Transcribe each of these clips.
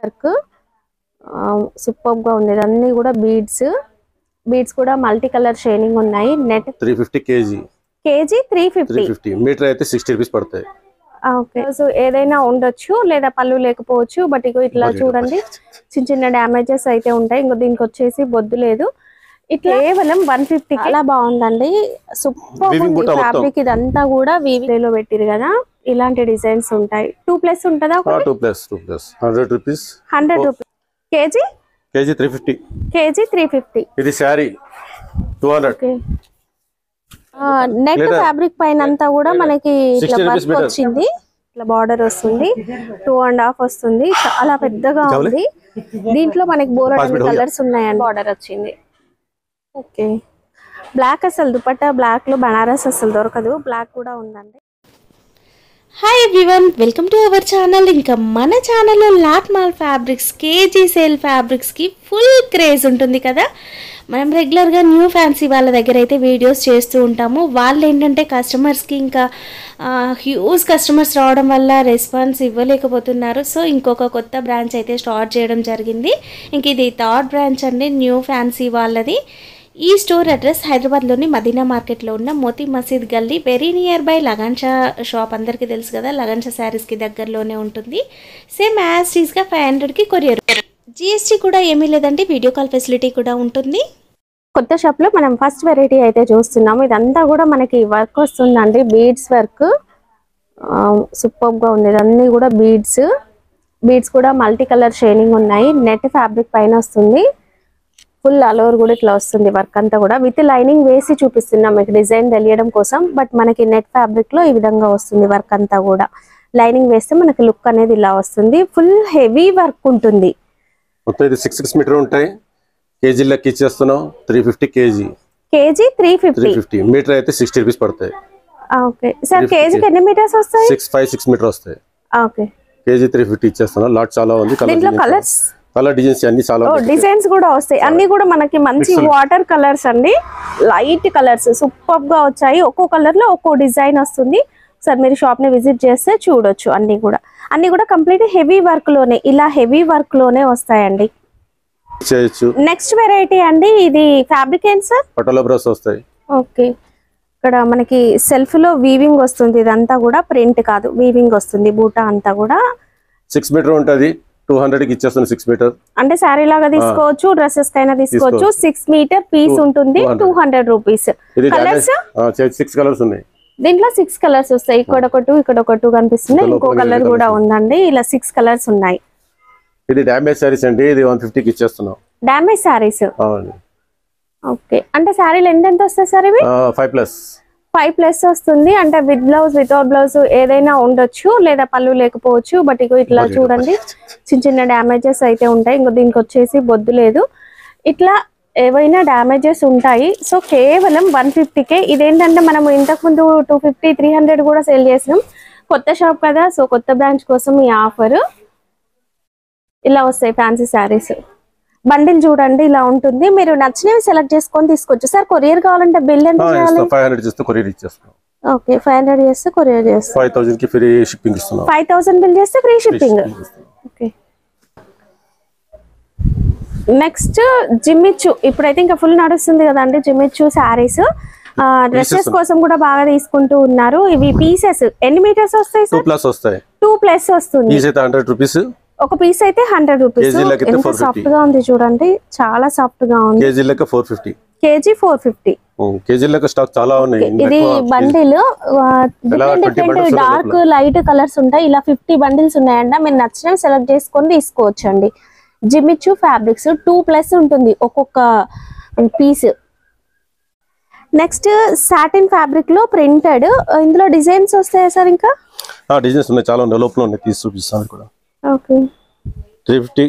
Work super గా ఉంది. అన్ని కూడా బీడ్స్ కూడా మల్టీ కలర్ షైనింగ్ ఉన్నాయి. నెట్ 350 కేజీ 350 మీటర్ అయితే 60 రూపీస్ పడతాయి. ఓకే, సో ఏదైనా ఉండొచ్చు లేదా పళ్ళు లేకపోవచ్చు. బట్ ఇగో ఇట్లా చూడండి చిన్న చిన్న డ్యామేజెస్ అయితే ఉంటాయి. ఇంకో దీనికి వచ్చేసి బొద్దు లేదు. ఇట్లా కేవలం 150 అలా బాగుందండి. సూపర్ ఉంది ఫ్యాబ్రిక్. ఇదంతా కూడా వీవిలో పెట్టిరు కదా, ఇలాంటి డిజైన్స్ ఉంటాయి. 2+ ఉంటుందా? 2+ 100 రూపీస్. 100 rupees KG 350. ఇది శారీ 200. నెట్ ఫ్యాబ్రిక్ పైన అంతా కూడా మనకి ఇట్లా వర్క్ వచ్చింది. ఇట్లా బార్డర్ వస్తుంది, 2.5 వస్తుంది. చాలా పెద్దగా ఉంది. దీంట్లో మనకి బోలెడు కలర్స్ ఉన్నాయండి. బార్డర్ వచ్చింది. ఓకే, బ్లాక్ అసలు దుపట్టా బ్లాక్ లో బనారస్ అసలు దొరకదు. బ్లాక్ కూడా ఉందండి. Hi everyone, welcome to our channel. ఇంకా మన ఛానల్లో లాట్ మాల్ ఫ్యాబ్రిక్స్, కేజీ సేల్ ఫ్యాబ్రిక్స్కి ఫుల్ క్రేజ్ ఉంటుంది కదా. మనం రెగ్యులర్గా న్యూ ఫ్యాన్సీ వాళ్ళ దగ్గర అయితే వీడియోస్ చేస్తూ ఉంటాము. వాళ్ళు ఏంటంటే కస్టమర్స్కి ఇంకా హ్యూజ్ కస్టమర్స్ రావడం వల్ల రెస్పాన్స్ ఇవ్వలేకపోతున్నారు. సో ఇంకొక కొత్త బ్రాంచ్ అయితే స్టార్ట్ చేయడం జరిగింది. ఇంక ఇది 3rd బ్రాంచ్ అండి న్యూ ఫ్యాన్సీ వాళ్ళది. ఈ స్టోర్ అడ్రస్ హైదరాబాద్లోని మదీనా మార్కెట్లో ఉన్న మోతీ మసీద్ గల్లీ, very near by Laganshah shop. అందరికీ తెలుసు కదా, లగన్షా శారీస్కి దగ్గరలోనే ఉంటుంది. సేమ్ యాజ్ టీస్గా 500కి కొరియర్. జిఎస్టీ కూడా ఏమీ లేదండి, వీడియో కాల్ ఫెసిలిటీ కూడా ఉంటుంది. కొత్త షాప్లో మనం ఫస్ట్ వెరైటీ అయితే చూస్తున్నాము. ఇదంతా కూడా మనకి వర్క్ వస్తుందండి, బీడ్స్ వర్క్ సూపర్గా ఉంది. ఇదన్నీ కూడా బీడ్స్ కూడా మల్టీ కలర్ షైనింగ్ ఉన్నాయి. నెట్ ఫ్యాబ్రిక్ పైన వస్తుంది. ఫుల్ ఆల్ ఓవర్ కూడా ఇట్లా వస్తుంది వర్క్ అంతా కూడా. విత్ లైనింగ్ వేసి చూపిస్తున్నాం మీకు డిజైన్ తెలియడం కోసం. బట్ మనకి నెట్ ఫ్యాబ్రిక్ లో ఈ విధంగా వస్తుంది వర్క్ అంతా కూడా. లైనింగ్ వేస్తే మనకి లుక్ అనేది ఇలా వస్తుంది. ఫుల్ హెవీ వర్క్ ఉంటుంది. మొత్తం ఇది 6 మీటర్ ఉంటాయి. కేజీ లెక్క ఇచ్చేస్తున్నాం. 350 కేజీ 350 మీటర్ అయితే 60 రూపీస్ పడతాయి. ఓకే సార్, కేజీకి ఎన్ని మీటర్స్ వస్తాయి? 6 మీటర్ వస్తాయి. ఓకే, కేజీ 350 ఇచ్చేస్తున్నాం. లాట్ చాలా ఉంది. కలర్ డిజైన్స్ అన్ని చాలా డిజైన్స్ కూడా వస్తాయి. అన్ని కూడా మనకి మంచి వాటర్ కలర్స్ అండి, లైట్ కలర్స్ సూపర్ గా వచ్చాయి. ఒక్కో కలర్ లో ఒక్కో డిజైన్ వస్తుంది. సార్ మీరు షాప్ ని విజిట్ చేస్తే చూడొచ్చు. అన్ని కూడా కంప్లీట్ హెవీ వర్క్ లోనే, ఇలా హెవీ వర్క్ లోనే వస్తాయండి. నెక్స్ట్ వెరైటీ అండి, ఇది ఫ్యాబ్రిక్ ఏంటి సార్? పటోలా బ్రౌస్ వస్తాయి. ఓకే, ఇక్కడ మనకి సెల్ఫ్ లో వీవింగ్ వస్తుంది. ఇదంతా కూడా ప్రింట్ కాదు, వీవింగ్ వస్తుంది. బూటా అంతా కూడా 6 మీటర్ ఉంటది. 200కి ఇచ్చేస్తాను. 6 మీటర్ అంటే సారీ లాగా తీసుకోవచ్చు, డ్రెస్సెస్ కైనా తీసుకోవచ్చు. 6 మీటర్ పీస్ ఉంటుంది. 200 రూపీస్. కలర్స్ 6 కలర్స్ ఉన్నాయి. దీంట్లో 6 కలర్స్ వస్తాయి. ఇక్కడ ఒక 2 కనిపిస్తున్నాయి. ఇంకో కలర్ కూడా ఉందండి. ఇలా 6 కలర్స్ ఉన్నాయి. ఇది డ్యామేజ్ సారీస్ అండి. ఇది 150కి ఇచ్చేస్తున్నాం. డ్యామేజ్ సారీస్. ఓకే, అంటే సారీలు ఎంత వస్తాయి సార్? ఇవి 5+ వస్తుంది. అంటే విత్ బ్లౌజ్, వితౌట్ బ్లౌజ్ ఏదైనా ఉండొచ్చు లేదా పళ్ళు లేకపోవచ్చు. బట్ ఇగో ఇట్లా చూడండి చిన్న చిన్న డ్యామేజెస్ అయితే ఉంటాయి. ఇంకో దీనికి వచ్చేసి బొద్దు లేదు. ఇట్లా ఏవైనా డ్యామేజెస్ ఉంటాయి. సో కేవలం 150కే. ఇదేంటంటే మనం ఇంతకుముందు 250, 300 కూడా సేల్ చేసినాం. కొత్త షాప్ కదా, సో కొత్త బ్రాంచ్ కోసం ఈ ఆఫర్. ఇలా వస్తాయి ఫ్యాన్సీ శారీస్. బండిల్ చూడండి ఇలా ఉంటుంది. మీరు నచ్చినవి సెలెక్ట్ చేసుకొని తీసుకోవచ్చు. సార్ కొరియర్ కావాలంటే బిల్ ఎంత చేయాలి? 500 చేస్తే కొరియర్ ఇచ్చేస్తాం. ఓకే, 500 చేస్తే కొరియర్ చేస్తాం. 5000 కి ఫ్రీ షిప్పింగ్ ఇస్తున్నాం. 5000 బిల్ చేస్తే ఫ్రీ షిప్పింగ్. Okay, next జిమ్మిచ్చు. ఇప్పుడైతే ఇంకా ఫుల్ నడుస్తుంది కదండి జిమ్మిచ్చు శారీస్. డ్రెస్సెస్ కోసం కూడా బాగా తీసుకుంటూ ఉన్నారు. ఇవి పీసెస్ ఎన్ని మీటర్స్ వస్తాయి? 2+ వస్తాయి. 2+ వస్తుంది. పీస్ అయితే 100 రూపీస్. ఒక పీస్ అయితే 100 రూపీస్. ఎంత సాఫ్ట్ గా ఉంది చూడండి, చాలా సాఫ్ట్ గా ఉంది. కేజీ లెక్క 450. కేజీ 450. కేజీ లెక్క స్టాక్ చాలా ఉన్నాయి. ఇది bundle different dark light colours ఉంటాయి. ఇలా 50 బండిల్స్ ఉన్నాయండి. మీరు నచ్చినవి సెలెక్ట్ చేసుకొని తీసుకోవచ్చు అండి. జిమ్మిచ్చు ఫ్యాబ్రిక్స్ 2+ ఉంటుంది ఒక్కొక్క పీస్. నెక్స్ట్ సాటిన్ ఫ్యాబ్రిక్ లో ప్రింటెడ్. ఇందులో డిజైన్స్ వస్తాయా సార్? ఇంకా డిజైన్స్ ఉన్నాయి, చాలా ఉన్నాయి. లోపల ఉన్నాయి, తీసి చూపిస్తాను కూడా. Okay, 350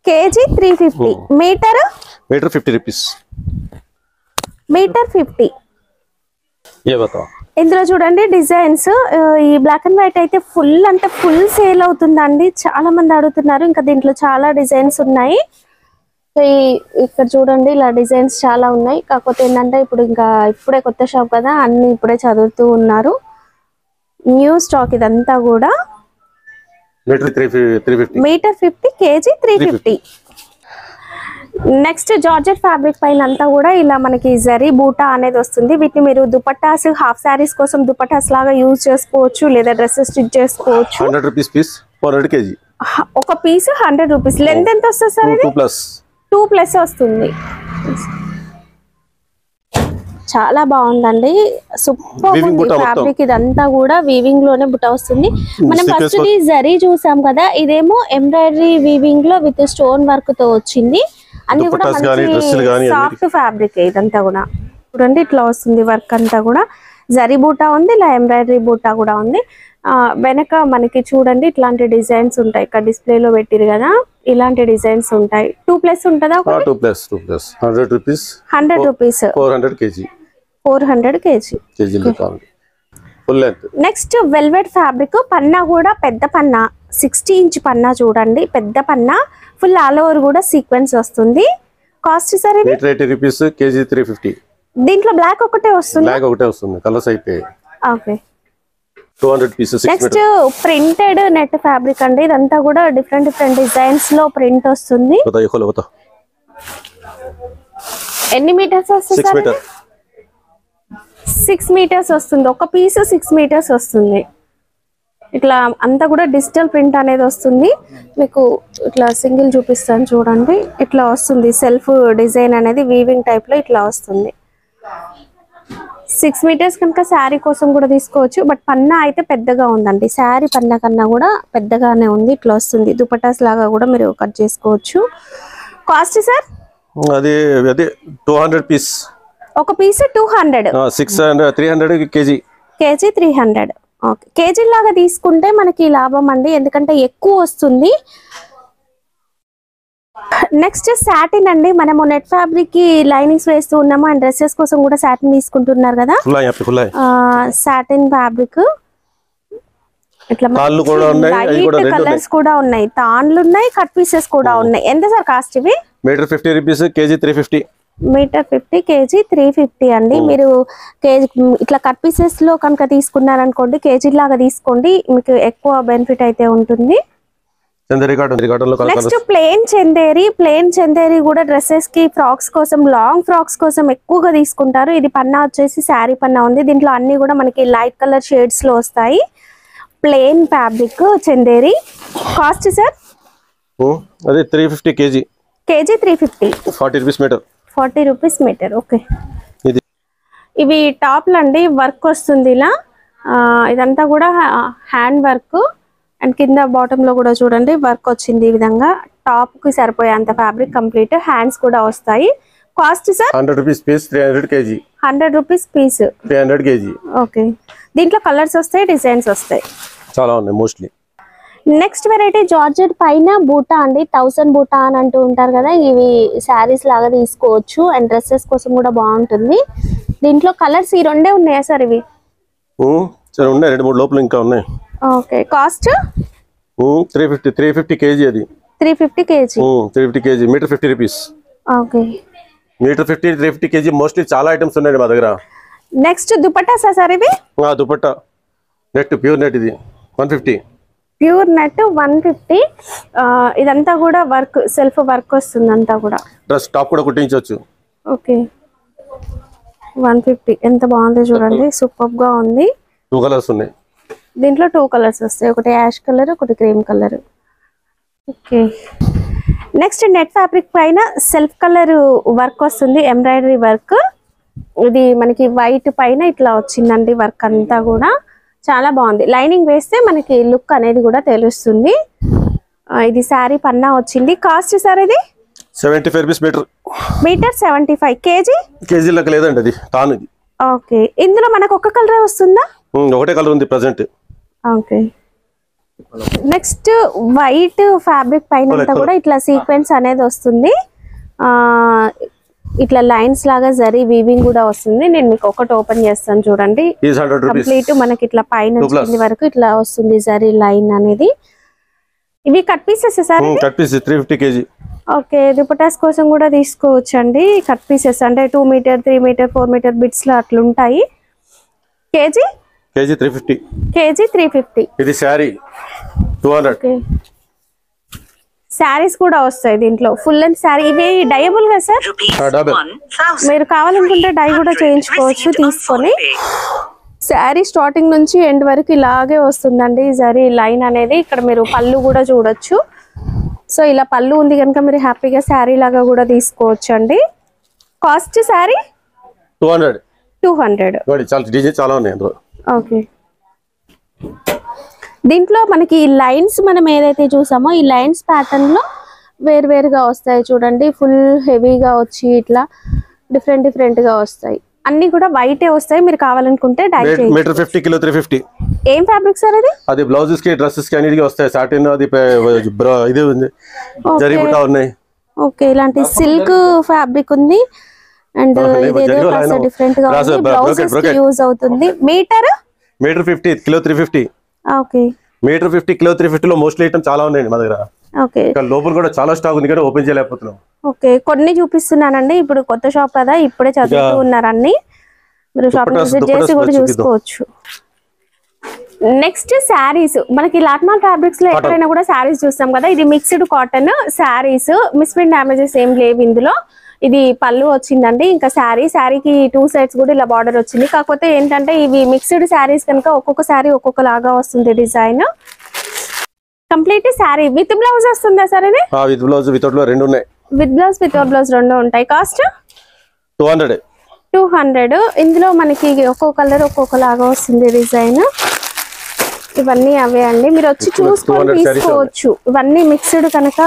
KG 350. Metre 50 rupees. Metre 50. ఇందులో చూడండి డిజైన్స్. ఈ బ్లాక్ అండ్ వైట్ అయితే ఫుల్ అంటే ఫుల్ సేల్ అవుతుందండి. చాలా మంది అడుగుతున్నారు. ఇంకా దీంట్లో చాలా డిజైన్స్ ఉన్నాయి. ఇక్కడ చూడండి ఇలా డిజైన్స్ చాలా ఉన్నాయి. కాకపోతే ఏంటంటే ఇప్పుడే కొత్త షాప్ కదా, అన్ని ఇప్పుడే చదువుతూ ఉన్నారు. న్యూ స్టాక్ ఇదంతా కూడా. Metre 350 metre 50 KG 350. Next georgette fabric పైన అంతా కూడా ఇలా మనకి జరీ బూటా అనేది వస్తుంది. వీటిని మీరు దుపట్టాస్, హాఫ్ సారీస్ కోసం దుపట్టాస్ లాగా యూజ్ చేసుకోవచ్చు, లేదా డ్రెస్సెస్ స్టిచ్ చేసుకోవచ్చు. 100 రూపీస్ పీస్ 400 kg. ఒక పీస్ 100 రూపీస్. లెంత్ ఎంత వస్తుంది సార్? 2+ వస్తుంది. చాలా బాగుందండి, సూపర్ ఉంది ఫ్యాబ్రిక్. ఇదంతా కూడా వీవింగ్ లోనే బుట్ట వస్తుంది. మనం ఫస్ట్ ది జరీ చూసాం కదా, ఇదేమో ఎంబ్రాయిడరీ వీవింగ్ లో విత్ స్టోన్ వర్క్ తో వచ్చింది. అన్ని కూడా సాఫ్ట్ ఫ్యాబ్రిక్. ఇదంతా కూడా చూడండి ఇట్లా వస్తుంది వర్క్ అంతా కూడా. జరీ బూటా ఉంది, ఇలా ఎంబ్రాయిడరీ బూటా కూడా ఉంది. వెనక మనకి చూడండి ఇట్లాంటి డిజైన్స్ ఉంటాయి. ఇక్కడ డిస్ప్లే లో పెట్టిరు కదా, ఇలాంటి డిజైన్స్ ఉంటాయి. 2+ ఉంటుందా? 2+. 100 rupees. 100 rupees 400 kg. 400 kg. Next velvet fabric. పన్నా కూడా పెద్ద పన్నా, 60 ఇంచ్ పన్నా చూడండి, పెద్ద పన్నా, ఫుల్ ఆల్ ఓవర్ కూడా సీక్వెన్స్ వస్తుంది. కాస్ట్ సార్ ఇది 80 రూపీస్ కేజీ 350. దీంట్లో బ్లాక్ ఒకటే వస్తుంది. కలర్స్ అయిపోయాయి. Okay. 200 pieces. Next printed net fabric అండి. ఇదంతా కూడా డిఫరెంట్ డిజైన్స్ లో ప్రింట్ వస్తుంది. ఎన్ని మీటర్స్ వస్తుంది సార్? 6 మీటర్స్ వస్తుంది. ఒక పీస్ 6 మీటర్స్ వస్తుంది. ఇట్లా అంతా కూడా డిజిటల్ ప్రింట్ అనేది వస్తుంది. మీకు ఇట్లా సింగిల్ చూపిస్తాను చూడండి, ఇట్లా వస్తుంది. సెల్ఫ్ డిజైన్ అనేది వీవింగ్ టైప్ లో ఇట్లా వస్తుంది. 6 మీటర్స్ కనుక శారీ కోసం కూడా తీసుకోవచ్చు. బట్ పన్నా అయితే పెద్దగా ఉందండి, శారీ పన్నా కన్నా కూడా పెద్దగానే ఉంది. ఇట్లా వస్తుంది. దుపట్టాస్ లాగా కూడా మీరు కట్ చేసుకోవచ్చు. Cost sir? అది 200 పీస్. ఒక piece 200. 300 KG. KG 300. Okay. KG లాగా తీసుకుంటే మనకి లాభం అండి, ఎందుకంటే ఎక్కువ వస్తుంది. నెక్స్ట్ సాటిన్ అండి. మనము నెట్ ఫ్యాబ్రిక్ కి లైనింగ్స్ వేస్తూ ఉన్నాము, అండ్ డ్రెస్సెస్ కోసం కూడా సాటిన్ తీసుకుంటున్నారు కదా. సాటిన్ ఫ్యాబ్రిక్ ఇట్లా కలర్స్ కూడా ఉన్నాయి, తాన్లు ఉన్నాయి, కట్ పీసెస్ కూడా ఉన్నాయి. ఎంత సార్ కాస్ట్ ఇవి? Metre 50 rupees KG 350. Metre 50 KG 350 అండి. మీరు కేజీ ఇట్లా కట్ పీసెస్ లో కనుక తీసుకున్నారనుకోండి, కేజీ లాగా తీసుకోండి, మీకు ఎక్కువ బెనిఫిట్ అయితే ఉంటుంది. నెక్స్ట్ ప్లేన్ చందేరి కూడా డ్రెస్సెస్ కి, ఫ్రాక్స్ కోసం, లాంగ్ ఫ్రాక్స్ కోసం ఎక్కువగా తీసుకుంటారు. ఇది పన్నా వచ్చేసి శారీ పన్నా ఉంది. దీంట్లో అన్ని కూడా మనకి లైట్ కలర్ షేడ్స్ లో వస్తాయి. Plain fabric Chanderi. Cost sir? అది 350 KG. KG 350. 40 rupees metre. 40 rupees metre. Okay. ఇవి టాప్లు అండి, వర్క్ వస్తుంది ఇలా. ఇదంతా కూడా హ్యాండ్ వర్క్, అండ్ కింద బాటమ్ లో కూడా చూడండి వర్క్ వచ్చింది. ఈ విధంగా టాప్ కి సరిపోయేంత ఫ్యాబ్రిక్ కంప్లీట్. హ్యాండ్స్ కూడా వస్తాయి. Cost sir? 100 rupees piece 300 KG. 100 rupees piece 300 KG. Okay. దీంట్లో కలర్స్ వస్తాయి, డిజైన్స్ వస్తాయి, చాలా ఉన్నాయి మోస్ట్లీ. నెక్స్ట్ వెరైటీ జార్జెట్ పైన బూటా అండి. 1000 బూటా అని అంటూ ఉంటారు కదా, ఇవి శారీస్ లాగా తీసుకోవచ్చు, అండ్ డ్రెస్సెస్ కోసం కూడా బాగుంటుంది. దీంట్లో కలర్స్ ఈ రెండే ఉన్నాయా సార్? ఇవి ఉన్నాయి, 2-3 లోపల ఇంకా ఉన్నాయి. ఓకే. Cost 350 KG. అది 350 KG. 350 KG metre 50 rupees. Okay. Metre 50 350 KG. Mostly చాలా ఐటమ్స్ ఉన్నాయి మా దగ్గర. నెక్స్ట్ దుపట్టా సార్ ఇవి? Dupatta net, pure net. ఇది 150. Pure net 150. ఇదంతా కూడా వర్క్, సెల్ఫ్ వర్క్ వస్తుంది అంతా కూడా. డ్రెస్ టాప్ కూడా కుట్టించవచ్చు. ఓకే. 150. ఎంత బాగుంది చూడండి, సూపర్ గా ఉంది. 2 కలర్స్ ఉన్నాయి. దీంట్లో 2 కలర్స్ వస్తాయి, ఒకటి యాష్ కలర్, ఒకటి cream colour. Okay. Next net fabric పైన సెల్ఫ్ కలర్ వర్క్ వస్తుంది, ఎంబ్రాయిడరీ వర్క్. ఇది మనకి వైట్ పైన ఇట్లా వచ్చిందండి వర్క్ అంతా కూడా. చాలా బాగుంది. లైనింగ్ వేస్తే మనకి లుక్ అనేది కూడా తెలుస్తుంది. ఇది శారీ పన్నా వచ్చింది. కాస్ట్ సార్ ఇది? 75 rupees metre. Metre 75. KG? KG లెక్క లేదండి, అది తాను. ఓకే. ఇందులో మనకు ఒక కలర్ వస్తుందా? ఒకటే కలర్ ఉంది present. Okay. Next white fabric పైన కూడా ఇట్లా సీక్వెన్స్ అనేది వస్తుంది. ఇట్లా లైన్స్ లాగా జరీ వీవింగ్ కూడా వస్తుంది. నేను మీకు ఒకటి ఓపెన్ చేస్తాను చూడండి. కంప్లీట్ మనకి ఇట్లా పైన వరకు ఇట్లా వస్తుంది జరీ లైన్ అనేది. ఇవి cut pieces sir? Cut piece 350 KG. Okay. Dupattas కోసం కూడా తీసుకోవచ్చు అండి. కట్ పీసెస్ అంటే 2 మీటర్, 3 మీటర్, 4 మీటర్ బిట్స్ లో అట్లా ఉంటాయి. కేజీ? కేజీ 350. కేజీ 350. ఇది శారీ. 200. ఓకే శారీస్ కూడా వస్తాయి దీంట్లో ఫుల్ లెంత్ శారీ. ఇవి డయబుల్ గా సార్? డబుల్. మీరు కావాలనుకుంటే డై కూడా చేయించుకోవచ్చు తీసుకొని. శారీ స్టార్టింగ్ నుంచి ఎండ్ వరకు ఇలాగే వస్తుందండి జరీ లైన్ అనేది. ఇక్కడ మీరు పళ్ళు కూడా చూడొచ్చు. సో ఇలా పళ్ళు ఉంది కనుక మీరు హ్యాపీగా శారీ లాగా కూడా తీసుకోవచ్చు అండి. కాస్ట్ శారీ 200. 200. చాలా ఉన్నాయి అందులో. ఓకే దీంట్లో మనకి లైన్స్ మనం ఏదైతే చూసామో ఈ లైన్స్ ప్యాటర్న్ లో వేరువేరుగా వస్తాయి చూడండి. ఫుల్ హెవీగా వచ్చి ఇట్లా డిఫరెంట్ గా వస్తాయి. అన్ని కూడా వైటే వస్తాయి. మీరు కావాలనుకుంటే డై చేయండి. Metre 50 kilo 350. ఏం ఫ్యాబ్రిక్ సార్ ఇది? అది బ్లౌజెస్ కి డ్రెస్సెస్ కి అన్నిటికి వస్తాయి. సాటిన్ అది ఇది ఉంది జరీ బుట్ట ఉన్నాయి. ఓకే ఇలాంటి సిల్క్ ఫ్యాబ్రిక్ ఉంది. అండ్ ఇదేదో కాస్త డిఫరెంట్ గా ఉంది. బ్లౌజెస్ కి యూజ్ అవుతుంది. Metre 50 kilo 350. Okay metre 50 kilo 350 లో మోస్ట్లీ ఐటమ్ చాలా ఉన్నాయండి మా దగ్గర. ఓకే ఇక్కడ లోపల కూడా చాలా స్టాక్ ఉంది కానీ ఓపెన్ చేయలేకపోతున్నాం. ఓకే కొన్ని చూపిస్తున్నానండి. ఇప్పుడు కొత్త షాప్ కదా, ఇప్పుడే చదువుతూ ఉన్నారు అన్ని. మీరు షాప్ విజిట్ చేసి కూడా చూసుకోవచ్చు. నెక్స్ట్ శారీస్ మనకి లాట్మాల్ ఫ్యాబ్రిక్స్ లో ఎక్కడైనా కూడా శారీస్ చూస్తాం కదా. ఇది mixed cotton saris. Misprint damages ఏం లేవు ఇందులో. ఇది పళ్ళు వచ్చిందండి. ఇంకా శారీకి 2 సైడ్స్ కూడా ఇలా బార్డర్ వచ్చింది. కాకపోతే ఏంటంటే ఇవి మిక్స్డ్ శారీస్ కనుక ఒక్కొక్క శారీ ఒక్కొక్క లాగా వస్తుంది design. Complete sari with blouse వస్తుందా సార్ ఇది? విత్ బ్లౌజ్ వితౌట్ బ్లౌజ్ రెండు ఉన్నాయి. విత్ బ్లౌజ్ వితౌట్ బ్లౌజ్ రెండు ఉంటాయి. కాస్ట్ 200. ఇందులో మనకి ఒక్కొక్క కలర్ ఒక్కొక్క లాగా వస్తుంది డిజైన్. ఇవన్నీ అవే అండి. మీరు వచ్చి చూసుకొని తీసుకోవచ్చు. ఇవన్నీ మిక్స్డ్ కనుక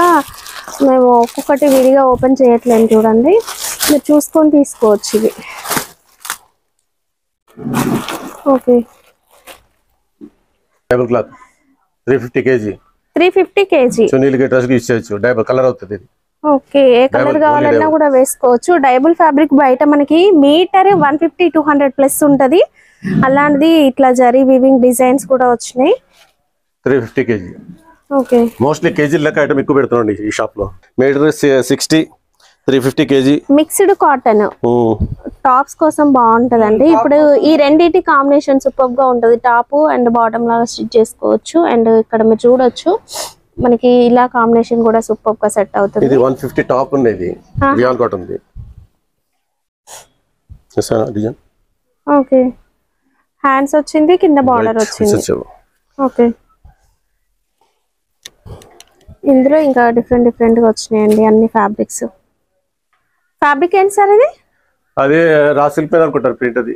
మేము ఒక్కొక్కటి విడిగా ఓపెన్ చేయట్లేదు చూడండి. మీరు చూసుకొని తీసుకోవచ్చు ఇవి. Okay double cloth 350 kg. 350 kg. చున్నీలకి డ్రెస్ కి ఇచ్చేయచ్చు. డబుల్ కలర్ అవుతుంది ఇది. ఓకే ఏ కలర్ కావాలన్నా కూడా వేసుకోవచ్చు. డైబుల్ ఫ్యాబ్రిక్ బయట మనకి మీటర్ 150-200 ప్లస్ ఉంటది. అలాంటిది ఇట్లా జరీ వీవింగ్ డిజైన్స్ కూడా వచ్చినాయి. 350 kg. ఓకే మోస్ట్లీ కేజీ లెక్క ఐటమ్ ఎక్కువ పెడుతున్నాండి ఈ షాప్ లో. Metre 60 350 kg. Mixed cotton tops కోసం బాగుంటదండి. ఇప్పుడు ఈ రెండింటి కాంబినేషన్ సూపర్ గా ఉంటది. టాప్ అండ్ బాటమ్ లాగా స్టిచ్ చేసుకోవచ్చు. అండ్ ఇక్కడ మీరు చూడొచ్చు మనకి ఇలా కాంబినేషన్ కూడా సూపర్ గా సెట్ అవుతుంది. ఇది 150 టాప్ ఉన్నది. బియాన్ కాటన్ ఉంది. డిజైన్ ఓకే హ్యాండ్స్ వచ్చింది, కింద బార్డర్ వచ్చింది. ఓకే ఇందులో ఇంకా డిఫరెంట్ గా వచ్చినాయండి అన్ని ఫ్యాబ్రిక్స్. ఫ్యాబ్రిక్ ఏంటి సార్ ఇది? అదే రా సిల్క్ మీద అనుకుంటారు ప్రింట్. అది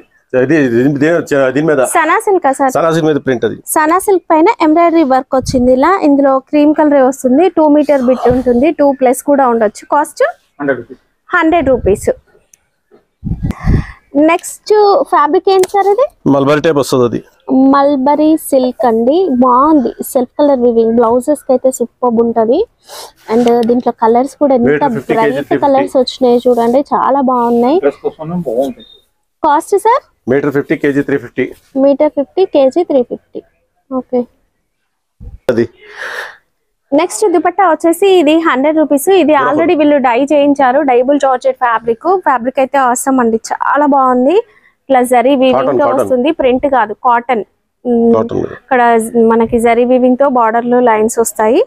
దీని మీద Sana silk sir? Sana silk మీద ప్రింట్. అది సనా సిల్క్ పైన ఎంబ్రాయిడరీ వర్క్ వచ్చింది. ఇలా ఇందులో క్రీమ్ కలర్ వస్తుంది. 2 మీటర్ బిట్ ఉంటుంది. 2+ కూడా ఉండొచ్చు. Cost 100 rupees. నెక్స్ట్ ఫ్యాబ్రిక్ ఏంటి సార్ ఇది? మల్బరీ టైప్ వస్తుంది. అది మల్బరీ సిల్క్ అండి. బాగుంది. సెల్ఫ్ కలర్ వివింగ్ బ్లౌజెస్ కి అయితే సూపర్ ఉంటది. అండ్ దీంట్లో కలర్స్ కూడా ఎంత బ్రైట్ కలర్స్ వచ్చినాయి చూడండి, చాలా బాగున్నాయి. Cost sir? Metre 50 kg 350. Metre 50 kg 350. Okay అది నెక్స్ట్ దుపట్టా వచ్చేసి ఇది 100 రూపీస్. ఇది ఆల్రెడీ వీళ్ళు డై చేయించారు. డైబుల్ జార్జెట్ ఫ్యాబ్రిక్ అయితే అవసరం అండి. చాలా బాగుంది. ఇట్లా జరీ వీవింగ్ తో వస్తుంది. ప్రింట్ కాదు, కాటన్. ఇక్కడ మనకి జరీ వీవింగ్ తో బార్డర్ లో లైన్స్ వస్తాయి.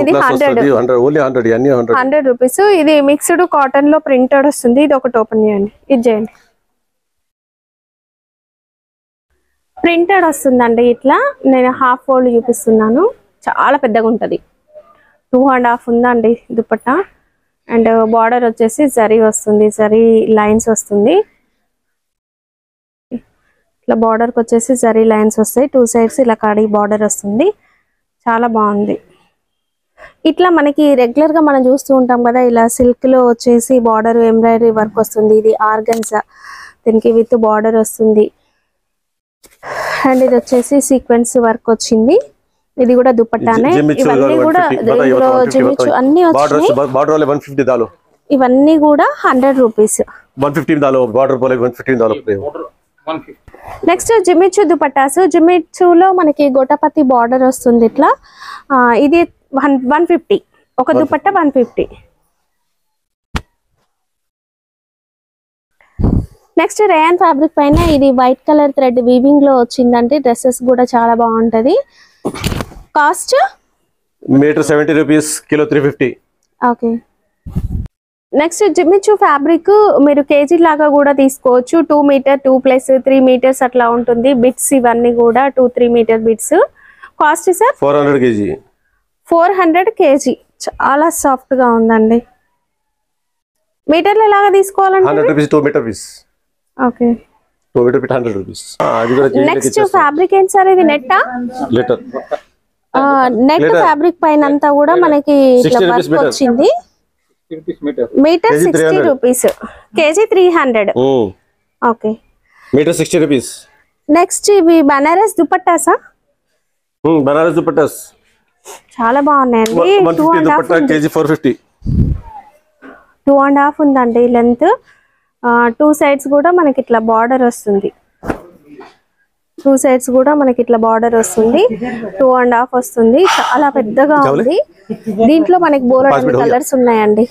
ఇది 100 రూపీస్. ఇది మిక్స్డ్ కాటన్ లో ప్రింటెడ్ వస్తుంది. ఇది ఒకటి ఓపెన్ చేయండి. ఇది చేయండి. ప్రింటెడ్ వస్తుందండి. ఇట్లా నేను హాఫ్ ఫోల్డ్ చూపిస్తున్నాను. చాలా పెద్దగా ఉంటుంది. 2.5 ఉందండి దుపట్టా. అండ్ బార్డర్ వచ్చేసి జరీ వస్తుంది. జరీ లైన్స్ వస్తుంది. ఇట్లా బార్డర్కి వచ్చేసి జరీ లైన్స్ వస్తాయి. 2 సైడ్స్ ఇలా కాడి బార్డర్ వస్తుంది. చాలా బాగుంది. ఇట్లా మనకి రెగ్యులర్ గా మనం చూస్తూ ఉంటాం కదా, ఇలా సిల్క్ లో వచ్చేసి బార్డర్ ఎంబ్రాయిడరీ వర్క్ వస్తుంది. ఇది ఆర్గన్జా, దీనికి విత్ బార్డర్ వస్తుంది. అండ్ ఇది వచ్చేసి సీక్వెన్స్ వర్క్ వచ్చింది. ఇది కూడా దుపట్టానే. ఇవన్నీ కూడా జిమిచు అన్ని వచ్చాయి. ఇవన్నీ కూడా 100 రూపీస్. 150 దాలో బార్డర్ పోలే 150 దాలో. నెక్స్ట్ జిమిచు దుపట్టాస్. జిమిచులో మనకి గోటపతి బార్డర్ వస్తుంది. ఇట్లా ఇది 150. ఒక దుపట్టా 150. నెక్స్ట్ రేయాన్ ఫ్యాబ్రిక్ పైన ఇది వైట్ కలర్ థ్రెడ్ వీవింగ్ లో వచ్చిందంటే డ్రెస్సెస్ కూడా చాలా బాగుంటది. Cost metre 70 rupees, kilo 350. Okay. Next Jimmy Choo fabric మీరు కేజీ లాగా కూడా తీసుకోవచ్చు. 2 మీటర్ 2 + 3 మీటర్స్ అట్లా ఉంటుంది. బిట్స్ ఇవన్నీ కూడా 2-3 metre bits. Cost sir 400 KG. 400 KG. చాలా సాఫ్ట్ గా ఉందండి. మీటర్లు ఎలాగా తీసుకోవాలంటే 100 రూపీస్ 2 మీటర్ పీస్. ఓకే. 2 metre piece 100 rupees. Next fabric ఏంటి సార్ ఇది? నెట్టా? లీటర్. నెట్ ఫ్యాబ్రిక్ పైన అంతా కూడా మనకి ఇట్లా వర్క్ వచ్చింది. Metre 60 rupees, KG 300. Okay. Metre 60 rupees. Next ఇవి బనారస్ దుపట్టాసా? బనారస్ దుపట్టాస్ చాలా బాగున్నాయండి. 150 దుపట్టా, కేజీ 450. 2.5 ఉందండి లెంత్. 2 సైడ్స్ కూడా మనకి ఇట్లా బార్డర్ వస్తుంది. 2 సైడ్స్ కూడా మనకి ఇట్లా బార్డర్ వస్తుంది. 2.5 వస్తుంది. చాలా పెద్దగా ఉంది. దీంట్లో మనకి బోలెడు కలర్స్ ఉన్నాయండి.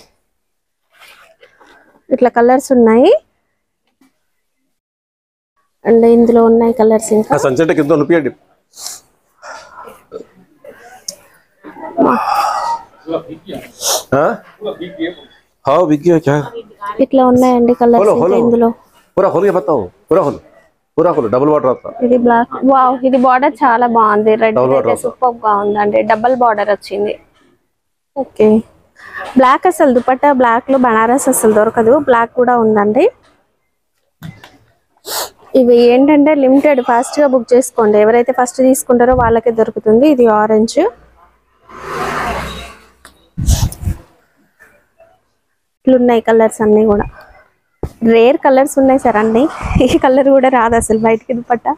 ఇట్లా కలర్స్ ఉన్నాయి అండ్ ఇందులో ఉన్నాయి కలర్స్. ఇంకా సన్సెట్ కింద లుపియండి. हाँ बिकी क्या ఇట్లా ఉన్నాయండి కలర్స్. ఇంకా ఇందులో पूरा खोल के बताओ. पूरा खोलो डबल वाटर आता. ఇది బ్లాక్. వావ్, ఇది బార్డర్ చాలా బాగుంది. రెడ్ అయితే సూపర్ గా ఉందండి. డబుల్ బార్డర్ వచ్చింది. ఓకే. బ్లాక్ అసలు దుపట్టా బ్లాక్ లో బనారస్ అసలు దొరకదు. బ్లాక్ కూడా ఉందండి. ఇవి ఏంటంటే లిమిటెడ్, ఫాస్ట్ గా బుక్ చేసుకోండి. ఎవరైతే ఫస్ట్ తీసుకుంటారో వాళ్ళకే దొరుకుతుంది. ఇది ఆరెంజ్. ఇట్లున్నాయి కలర్స్ అన్ని కూడా. రేర్ కలర్స్ ఉన్నాయి సార్ అన్ని. ఈ కలర్ కూడా రాదు అసలు బయటికి దుపట్టా.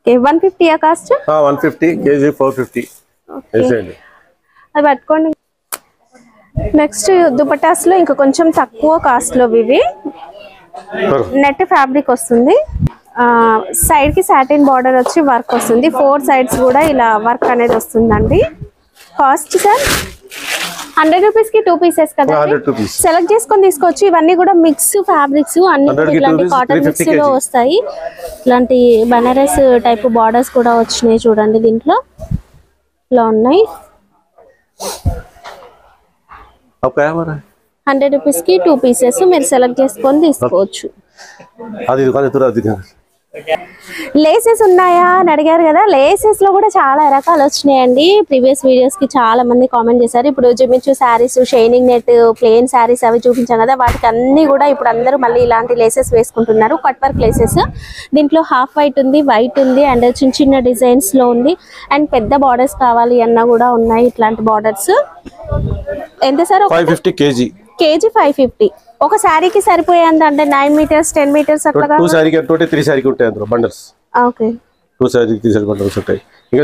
150 కాస్ట్? 150 కేజీ 450. అది పట్టుకోండి. నెక్స్ట్ దుపట్టాస్ లో ఇంకా కొంచెం తక్కువ కాస్ట్ లో ఇవి నెట్ ఫ్యాబ్రిక్ వస్తుంది. సైడ్ కి సాటిన్ బార్డర్ వచ్చి వర్క్ వస్తుంది. 4 సైడ్స్ కూడా ఇలా వర్క్ అనేది వస్తుందండి. కాస్ట్ సార్ 100 రూపీస్ కి 2 పీసెస్ కదా. సెలెక్ట్ చేసుకొని తీసుకోవచ్చు. ఇవన్నీ కూడా మిక్స్ ఫ్యాబ్రిక్స్ అన్ని ఇట్లాంటి కాటన్ మిక్స్ లో వస్తాయి. ఇలాంటి బనారస్ టైప్ బార్డర్స్ కూడా వచ్చినాయి చూడండి. దీంట్లో ఇలా ఉన్నాయి. 100 రూపీస్ కి 2 పీసెస్ మీరు సెలెక్ట్ చేసుకొని తీసుకోవచ్చు. లేసెస్ ఉన్నాయా అని అడిగారు కదా. లేసెస్ లో కూడా చాలా రకాలు వచ్చినాయండి. ప్రీవియస్ వీడియోస్ కి చాలా మంది కామెంట్ చేశారు. ఇప్పుడు Jimmy Choo saris, shining net, plain saris అవి చూపించాం కదా. వాటికి అన్ని కూడా ఇప్పుడు అందరూ మళ్ళీ ఇలాంటి లేసెస్ వేసుకుంటున్నారు. Cut work laces. దీంట్లో హాఫ్ వైట్ ఉంది, వైట్ ఉంది అండ్ చిన్న చిన్న డిజైన్స్ లో ఉంది. అండ్ పెద్ద బార్డర్స్ కావాలి అన్నా కూడా ఉన్నాయి. ఇట్లాంటి బార్డర్స్ ఎంత సార్? 550 కేజీ. కేజీ 550. ఒక శారీకి సరిపోయేంత అంటే 9 మీటర్స్ 10 మీటర్స్ అట్లా. 2 సారీకి 3 సారీకి ఉంటాయి అందులో బండల్స్. ఓకే. 2 సారీకి 3 సారీ బండల్స్ ఉంటాయి.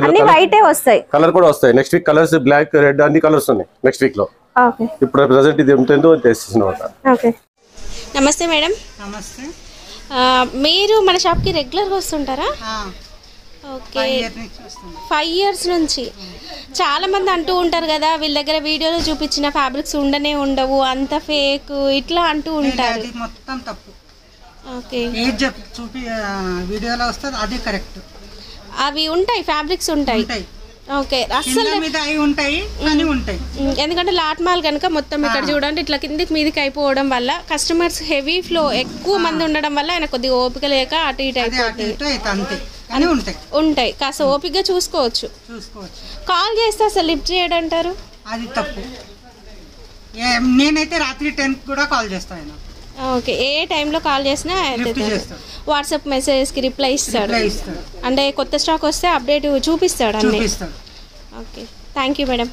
అన్ని వైటే వస్తాయి. కలర్ కూడా వస్తాయి. Next week colours black, red అన్ని కలర్స్ ఉన్నాయి నెక్స్ట్ వీక్ లో. ఓకే. ఇప్పుడు ప్రెజెంట్ ఇది ఉంటుందో తెస్తున్నాం. ఓకే. నమస్తే మేడం. నమస్తే. మీరు మన షాప్ కి రెగ్యులర్ గా వస్తుంటారా? ఓకే. 5 ఇయర్స్ నుంచి. చాలా మంది అంటూ ఉంటారు కదా వీళ్ళ దగ్గర వీడియోలో చూపించిన ఫ్యాబ్రిక్స్ ఉండనే ఉండవు, అంత ఫేక్ ఇట్లా అంటూ ఉంటారు. మొత్తం తప్పు. ఓకే. ఏది చూపి వీడియోలో వస్తుంది అది కరెక్ట్. అవి ఉంటాయి, ఫ్యాబ్రిక్స్ ఉంటాయి. ఓకే. అసలు మీద అవి ఉంటాయి అని ఉంటాయి. ఎందుకంటే లాట్ మాల్ కనుక మొత్తం ఇక్కడ చూడండి ఇట్లా కిందికి మీదకి అయిపోవడం వల్ల కస్టమర్స్ హెవీ ఫ్లో ఎక్కువ మంది ఉండడం వల్ల ఆయన కొద్దిగా ఓపిక లేక అటు ఇటు అయిపోతుంది. ఉంటాయి. కాస్త ఓపికగా చూసుకోవచ్చు. కాల్ చేస్తే అసలు లిఫ్ట్ చేయడం అంటారు, అది తప్పు. నేనైతే రాత్రి 10 కూడా కాల్ చేస్తాను. ఓకే. ఏ టైంలో కాల్ చేసినా వాట్సాప్ మెసేజ్కి రిప్లై ఇస్తాడు. అంటే కొత్త స్టాక్ వస్తే అప్డేట్ చూపిస్తాడు అన్నీ. ఓకే. Thank you madam.